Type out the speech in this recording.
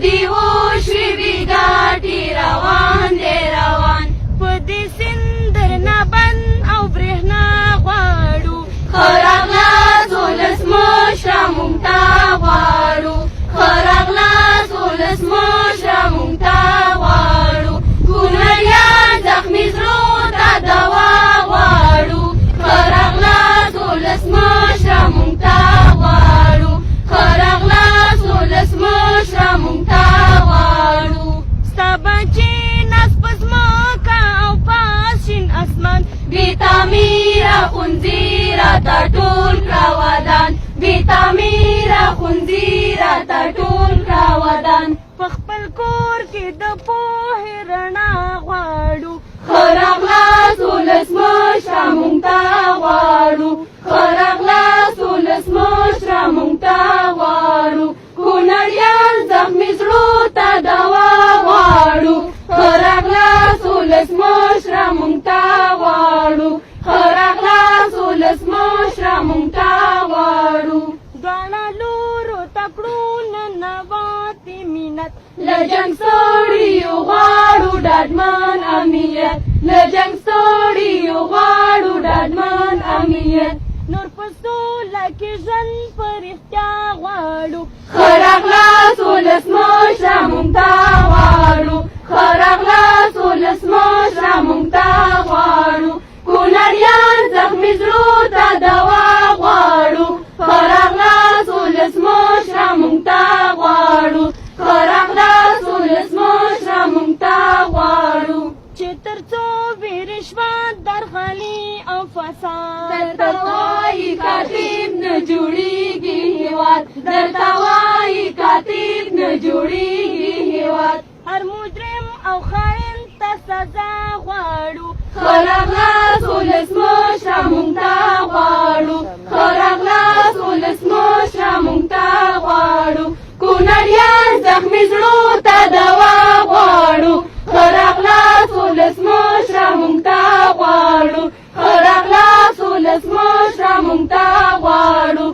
دی وشوی وی ګاټي روان دی روان په دې سیند درنه بند او برېښنا غواړو ښه راغلاست ولسمشره موږ ته غواړو ښه راغلاست ولسمشره موږ ته غواړو کونړیان زخمي زړو ته دوا غواړو ښه راغلاست ولسمشره موږ ته غواړو ښه راغلاست ولسمشره موږ ته غواړو ستا بچې ناست په ځمکه او پاس شین اسمان بې تعمیره ښوونځي راته ټول کړه ودان بې تعمیره ښوونځي راته ټول کړه ودان په خپل کور کې د پوهې رڼا غواړو ښه راغلاست ولسمشره موږ ته غواړو ښه راغلاست ولسمشره موږ ته غواړو کونړیان زخمي زړو ته دوا غواړو ښه راغلاست ولسمشره موږ ته غواړو ښه راغلاست ولسمشره موږ ته غواړو دواړه لورو ته کړو ننواتې مینت له جنګ ستړیو غواړو ډاډمن امنیت له جنګ ستړیو غواړو ډاډمن امنیت نور په سوله کې ژوند په رښتیا غواړو ښه راغلاست ولسمشره موږ ته غواړو ښه راغلاست ولسمشره موږ ته غواړو کونړیان زخمي زړو ته دوا غواړو ښه راغلاست ولسمشره موږ ته غواړو ښه راغلاست ولسمشره موږ ته غواړو چې تر څو بې رشوت درغلي او فساد درته وایي کاتب نه جوړېږي هېواد درته وایي کاتب نه جوړېږي هېواد هر مجرم او خائن ته سزا غواړو ښه راغلاست ولسمشره موږ ته غواړو ښه راغلاست ولسمشره موږ ته غواړو کونړیان زخمي زړو ته دوا غواړو ښه راغلاست ولسمشره موږ ته غواړو ښه راغلاست ولسمشره موږ ته غواړو